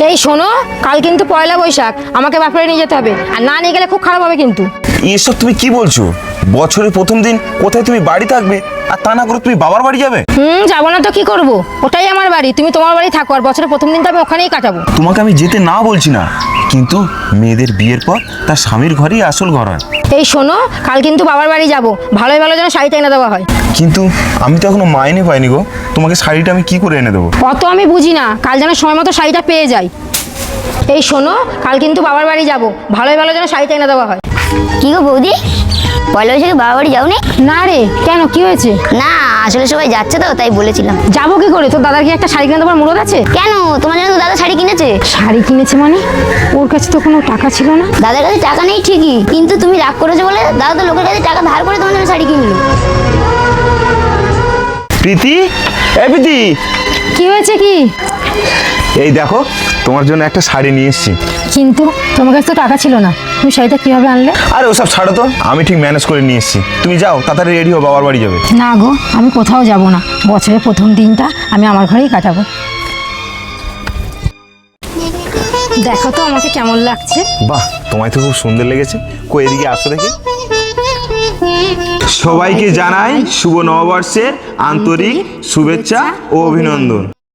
এই শোনো, কাল কিন্তু পয়লা বৈশাখ, আমাকে বাপরে নিয়ে যেতে হবে, আর না নিয়ে গেলে খুব খারাপ হবে কিন্তু। এসব তুমি কি বলছো? বছরের প্রথম দিন কোথায় তুমি বাড়ি থাকবে, আর তা না করে তুমি বাবার বাড়ি যাবে? যাবো না তো কি করব, ওটাই আমার বাড়ি, তুমি তোমার বাড়ি থাকো, আর বছরের প্রথম দিনটা আমি ওখানেই কাটাবো। তোমাকে আমি যেতে না বলছি না, কিন্তু মেয়েদের বিয়ের পর তার স্বামীর ঘরেই আসল ঘর হয়। এই শোনো, কাল কিন্তু বাবার বাড়ি যাবো, ভালোই ভালো যেন শাড়িটা এনে দেওয়া হয়। কিন্তু আমি তো এখনো মাইনে পাইনি গো, তোমাকে শাড়িটা আমি কি করে এনে দেবো? অত আমি বুঝি না, কাল যেন সময় মতো শাড়িটা পেয়ে যাই। এই শোনো, কাল কিন্তু বাবার বাড়ি যাবো, ভালোই ভালো যেন শাড়িটা এনে দেওয়া হয়। কি গো বৌদি, পয়লা বৈশাখে বাবা বাড়ি যাওনি? না রে, কেন, কি হয়েছে? না, আসলে সবাই যাচ্ছে তো তাই বলেছিলাম। যাবো কি করে, তোর দাদার কি একটা শাড়ি কিনে দেওয়ার মুরদ আছে? কেন, তোমার জন্য তো দাদা শাড়ি কিনেছে। শাড়ি কিনেছে মানে? ওর কাছে তো কোনো টাকা ছিল না। দাদার কাছে টাকা নেই ঠিকই, কিন্তু তুমি রাগ করেছো বলে দাদা তো লোকের কাছে টাকা ধার করে তোমার জন্য শাড়ি কিনলো। প্রীতি, এই প্রীতি, কি হয়েছে কি? এই দেখো তোমার জন্য একটা শাড়ি নিয়ে এসেছি। কিন্তু তোমার কাছে তো টাকা ছিল না, তুমি শাড়িটা কিভাবে আনলে? আরে ওসব ছাড়ো তো, আমি ঠিক ম্যানেজ করে নিয়ে এসেছি। তুমি যাও, তাড়াতাড়ি রেডি হও, বাবার বাড়ি যাবে। না গো, আমি কোথাও যাব না, বছরের প্রথম দিনটা আমি আমার ঘরেই কাটাবো। দেখো তো আমাকে কেমন লাগছে। বাহ, তোমায় তো খুব সুন্দর লেগেছে। কই এদিকে আসো দেখি। সবাইকে জানাই শুভ নববর্ষের আন্তরিক শুভেচ্ছা ও অভিনন্দন।